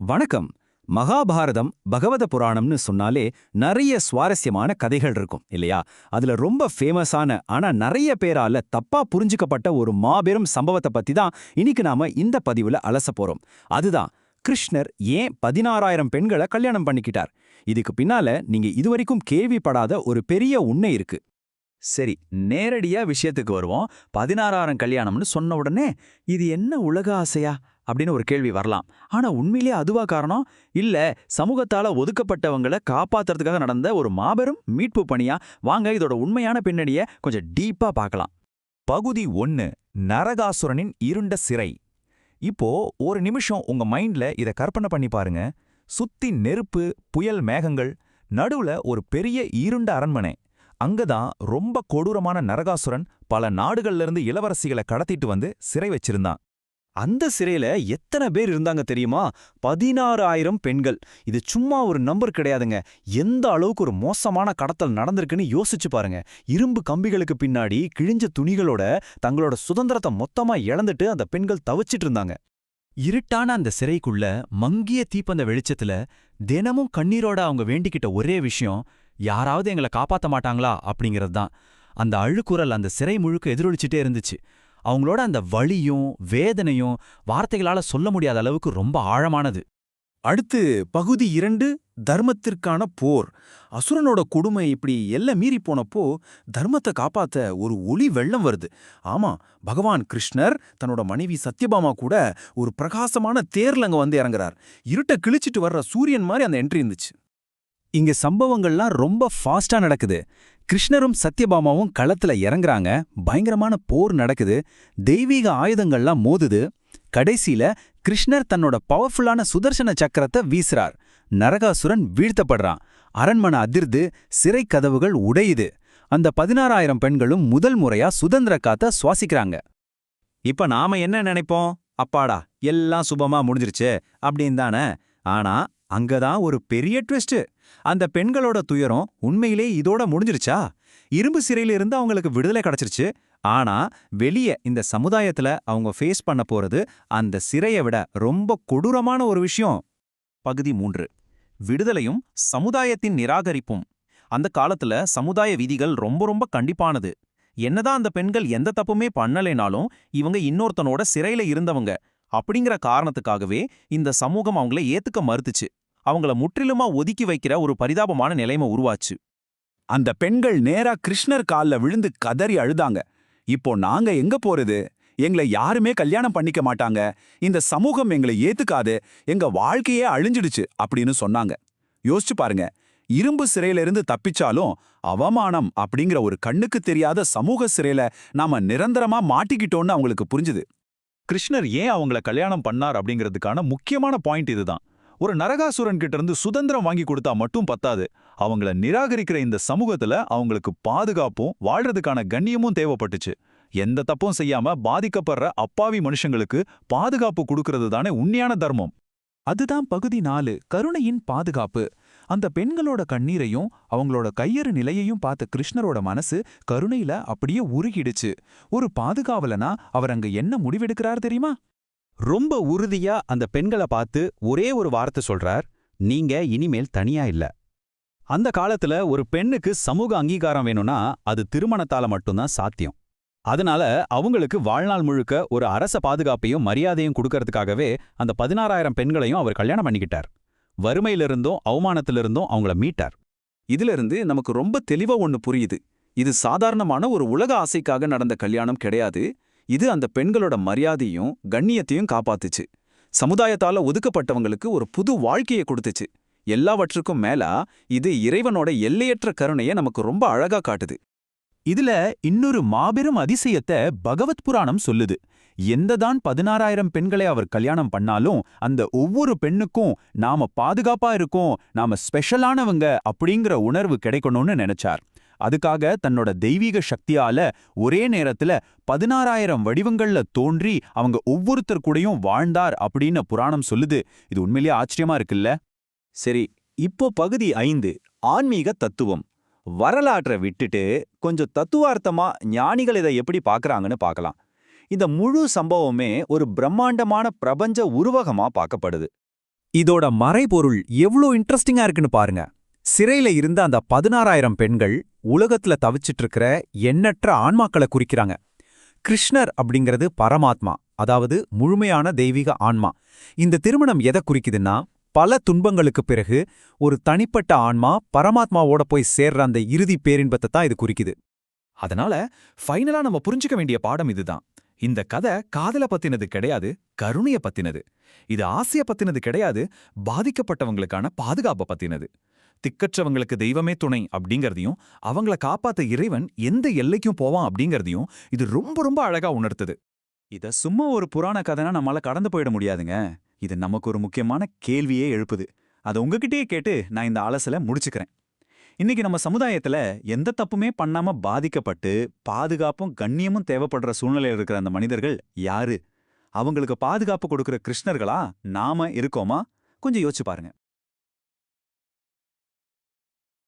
வணக்கம். மகாபாரதம், பகவத புராணம்னு சொன்னாலே நிறைய சுவாரஸ்யமான கதைகள் இருக்கும் இல்லையா? அதுல ரொம்ப ஃபேமஸான ஆனா நிறைய பேரால தப்பா புரிஞ்சுக்கப்பட்ட ஒரு மாபெரும் சம்பவத்தை பத்தி தான் இன்னைக்கு நாம இந்த பதிவுல அலச போறோம். அதுதான் கிருஷ்ணர் ஏன் 16,000 பெண்களை கல்யாணம் பண்ணிக்கிட்டார். இதுக்கு பின்னால நீங்க இதுவரைக்கும் கேள்விப்படாத ஒரு பெரிய உண்மை இருக்கு. சரி, நேரடியா விஷயத்துக்கு வருவோம். 16,000 கல்யாணம்னு சொன்ன உடனே இது என்ன உலக ஆசையா அப்படின்னு ஒரு கேள்வி வரலாம். ஆனா உண்மையிலேயே அதுவா காரணம்? இல்ல, சமூகத்தால ஒதுக்கப்பட்டவங்கள காப்பாத்துறதுக்காக நடந்த ஒரு மாபெரும் மீட்பு பணியா? வாங்க இதோட உண்மையான பின்னணிய கொஞ்சம் டீப்பா பார்க்கலாம். பகுதி 1. நரகாசுரனின் இருண்ட சிறை. இப்போ ஒரு நிமிஷம் உங்க மைண்ட்ல இத கற்பனை பண்ணி பாருங்க. சுத்தி நெருப்பு, புயல் மேகங்கள், நடுவுல ஒரு பெரிய இருண்ட அரண்மனை. அங்கதான் ரொம்ப கொடூரமான நரகாசுரன் பல நாடுகள்ல இருந்து இளவரசிகளை கடத்திட்டு வந்து சிறை வச்சிருந்தான். அந்த சிறையில எத்தனை பேர் இருந்தாங்க தெரியுமா? 16,000 பெண்கள். இது சும்மா ஒரு நம்பர் கிடையாதுங்க. எந்த அளவுக்கு ஒரு மோசமான கடத்தல் நடந்திருக்குன்னு யோசிச்சு பாருங்க. இரும்பு கம்பிகளுக்கு பின்னாடி கிழிஞ்ச துணிகளோட தங்களோட சுதந்திரத்தை மொத்தமா இழந்துட்டு அந்த பெண்கள் தவிச்சிட்டு இருந்தாங்க. இருட்டான அந்த சிறைக்குள்ள மங்கிய தீப்பந்த வெளிச்சத்துல தினமும் கண்ணீரோட அவங்க வேண்டிக்கிட்ட ஒரே விஷயம், யாராவது எங்களை காப்பாத்த மாட்டாங்களா அப்படிங்கிறது தான். அந்த அழுக்குரல் அந்த சிறை முழுக்க எதிரொலிச்சுட்டே இருந்துச்சு. அவங்களோட அந்த வலியும் வேதனையும் வார்த்தைகளால சொல்ல முடியாத அளவுக்கு ரொம்ப ஆழமானது. அடுத்து பகுதி 2, தர்மத்திற்கான போர். அசுரனோட கொடுமை இப்படி எல்லை மீறி போனப்போ தர்மத்தை காப்பாத்த ஒரு ஒளி வெள்ளம் வருது. ஆமா, பகவான் கிருஷ்ணர் தன்னோட மனைவி சத்யபாமா கூட ஒரு பிரகாசமான தேர்ல அங்க வந்து இறங்குறார். இருட்ட கிழிச்சிட்டு வர்ற சூரியன் மாதிரி அந்த என்ட்ரி இருந்துச்சு. இங்க சம்பவங்கள்லாம் ரொம்ப ஃபாஸ்டா நடக்குது. கிருஷ்ணரும் சத்யபாமாவும் களத்துல இறங்குறாங்க. பயங்கரமான போர் நடக்குது. தெய்வீக ஆயுதங்கள்லாம் மோதுது. கடைசியில கிருஷ்ணர் தன்னோட பவர்ஃபுல்லான சுதர்சன சக்கரத்தை வீசுறார். நரகாசுரன் வீழ்த்தப்படுறான். அரண்மனை அதிர்து. சிறை கதவுகள் உடையுது. அந்த 16,000 பெண்களும் முதல் முறையா சுதந்திர காத்த சுவாசிக்கிறாங்க. இப்ப நாம என்ன நினைப்போம்? அப்பாடா, எல்லாம் சுபமா முடிஞ்சிருச்சு அப்படின்னு தானே. ஆனா அங்கதான் ஒரு பெரிய ட்விஸ்ட். அந்த பெண்களோட துயரம் உண்மையிலே இதோட முடிஞ்சிருச்சா? இரும்பு சிறையில இருந்து அவங்களுக்கு விடுதலை கிடைச்சிருச்சு. ஆனா வெளியே இந்த சமுதாயத்துல அவங்க ஃபேஸ் பண்ண போறது அந்த சிறையை விட ரொம்ப கொடூரமான ஒரு விஷயம். பகுதி 3. விடுதலையும் சமுதாயத்தின் நிராகரிப்பும். அந்த காலத்துல சமுதாய விதிகள் ரொம்ப கண்டிப்பானது. என்னதான் அந்த பெண்கள் எந்த தப்புமே பண்ணலைனாலும் இவங்க இன்னொருத்தனோட சிறையில இருந்தவங்க அப்படிங்கிற காரணத்துக்காகவே இந்த சமூகம் அவங்கள ஏத்துக்க மறுத்துச்சு. அவங்கள முற்றிலுமா ஒதுக்கி வைக்கிற ஒரு பரிதாபமான நிலைமை உருவாச்சு. அந்த பெண்கள் நேரா கிருஷ்ணர் கால்ல விழுந்து கதறி அழுதாங்க. இப்போ நாங்க எங்க போறது? எங்களை யாருமே கல்யாணம் பண்ணிக்க மாட்டாங்க. இந்த சமூகம் எங்களை ஏத்துக்காது. எங்க வாழ்க்கையே அழிஞ்சிடுச்சு அப்படின்னு சொன்னாங்க. யோசிச்சு பாருங்க. இரும்பு சிறையில இருந்து தப்பிச்சாலும் அவமானம் அப்படிங்கிற ஒரு கண்ணுக்கு தெரியாத சமூக சிறையில நாம நிரந்தரமா மாட்டிக்கிட்டோம்னு அவங்களுக்கு புரிஞ்சுது. கிருஷ்ணர் ஏன் அவங்கள கல்யாணம் பண்ணார் அப்படிங்கிறதுக்கான முக்கியமான பாயிண்ட் இதுதான். ஒரு நரகாசுரன் கிட்ட இருந்து சுதந்திரம் வாங்கி கொடுத்தா மட்டும் பத்தாது. அவங்கள நிராகரிக்கிற இந்த சமூகத்துல அவங்களுக்கு பாதுகாப்பும் வாழ்றதுக்கான கண்ணியமும் தேவைப்பட்டுச்சு. எந்த தப்பும் செய்யாம பாதிக்கப்படுற அப்பாவி மனுஷங்களுக்கு பாதுகாப்பு கொடுக்கறது தானே உண்மையான தர்மம். அதுதான் பகுதி 4, கருணையின் பாதுகாப்பு. அந்த பெண்களோட கண்ணீரையும் அவங்களோட கையறு நிலையையும் பார்த்த கிருஷ்ணரோட மனசு கருணையில அப்படியே உருகிடுச்சு. ஒரு பாதுகாவலனா அவர் அங்க என்ன முடிவெடுக்கிறார் தெரியுமா? ரொம்ப உறுதியா அந்த பெண்களை பார்த்து ஒரே ஒரு வார்த்தை சொல்றார், நீங்க இனிமேல் தனியா இல்ல. அந்த காலத்துல ஒரு பெண்ணுக்கு சமூக அங்கீகாரம் வேணும்னா அது திருமணத்தால மட்டும்தான் சாத்தியம். அதனால அவங்களுக்கு வாழ்நாள் முழுக்க ஒரு அரச பாதுகாப்பையும் மரியாதையும் கொடுக்கறதுக்காகவே அந்த 16,000 பெண்களையும் அவர் கல்யாணம் பண்ணிக்கிட்டார். வறுமையிலிருந்தும் அவமானத்திலிருந்தும் அவங்கள மீட்டார். இதிலிருந்து நமக்கு ரொம்ப தெளிவா ஒண்ணு புரியுது. இது சாதாரணமான ஒரு உலக ஆசைக்காக நடந்த கல்யாணம் கிடையாது. இது அந்த பெண்களோட மரியாதையும் கண்ணியத்தையும் காப்பாத்துச்சு. சமுதாயத்தால ஒதுக்கப்பட்டவங்களுக்கு ஒரு புது வாழ்க்கையை கொடுத்துச்சு. எல்லாவற்றுக்கும் மேலா இது இறைவனோட எல்லையற்ற கருணையை நமக்கு ரொம்ப அழகா காட்டுது. இதுல இன்னொரு மாபெரும் அதிசயத்தை பகவத் புராணம் சொல்லுது. எந்ததான் 16,000 பெண்களை அவர் கல்யாணம் பண்ணாலும் அந்த ஒவ்வொரு பெண்ணுக்கும் நாம பாதுகாப்பா இருக்கோம், நாம ஸ்பெஷலானவங்க அப்படிங்கிற உணர்வு கிடைக்கணும்னு நினைச்சார். அதுக்காக தன்னோட தெய்வீக சக்தியால ஒரே நேரத்துல 16,000 வடிவங்கள்ல தோன்றி அவங்க ஒவ்வொருத்தர் கூடயும் வாழ்ந்தார் அப்படின்னு புராணம் சொல்லுது. இது உண்மையிலேயே ஆச்சரியமா இருக்குல்ல? சரி, இப்போ பகுதி 5, ஆன்மீக தத்துவம். வரலாற்றை விட்டுட்டு கொஞ்சம் தத்துவார்த்தமா ஞானிகள் இதை எப்படி பார்க்கறாங்கன்னு பார்க்கலாம். இந்த முழு சம்பவமே ஒரு பிரம்மாண்டமான பிரபஞ்ச உருவகமா பார்க்கப்படுது. இதோட மறைபொருள் எவ்ளோ இன்ட்ரெஸ்டிங்கா இருக்குன்னு பாருங்க. சிறையில இருந்த அந்த 16,000 பெண்கள் உலகத்துல தவிச்சிட்டு இருக்கிற எண்ணற்ற ஆன்மாக்களை குறிக்கிறாங்க. கிருஷ்ணர் அப்படிங்கிறது பரமாத்மா, அதாவது முழுமையான தெய்வீக ஆன்மா. இந்த திருமணம் எதை குறிக்குதுன்னா, பல துன்பங்களுக்குப் பிறகு ஒரு தனிப்பட்ட ஆன்மா பரமாத்மாவோட போய் சேர்ற அந்த இறுதி பேரின்பத்தை தான் இது குறிக்குது. அதனால ஃபைனலா நம்ம புரிஞ்சுக்க வேண்டிய பாடம் இதுதான். இந்த கதை காதல பத்தினது கிடையாது, கருணைய பத்தினது. இது ஆசைய பத்தினது கிடையாது, பாதிக்கப்பட்டவங்களுக்கான பாதுகாப்ப பத்தினது. திக்கற்றவங்களுக்கு தெய்வமே துணை அப்படிங்கறதையும், அவங்கள காப்பாத்த இறைவன் எந்த எல்லைக்கும் போவான் அப்படிங்கறதையும் இது ரொம்ப ரொம்ப அழகா உணர்த்துது. இத சும்மா ஒரு புராண கதைனா நம்மால கடந்து போயிட முடியாதுங்க. இது நமக்கு ஒரு முக்கியமான கேள்வியே எழுப்புது. அதை உங்ககிட்டயே கேட்டு நான் இந்த அலசலை முடிச்சுக்கிறேன். இன்னைக்கு நம்ம சமுதாயத்துல எந்த தப்புமே பண்ணாம பாதிக்கப்பட்டு பாதுகாப்பும் கண்ணியமும் தேவைப்படுற சூழ்நிலையில் இருக்கிற அந்த மனிதர்கள் யாரு? அவங்களுக்கு பாதுகாப்பு கொடுக்கிற கிருஷ்ணர்களா நாம இருக்கோமா? கொஞ்சம் யோசிச்சு பாருங்க.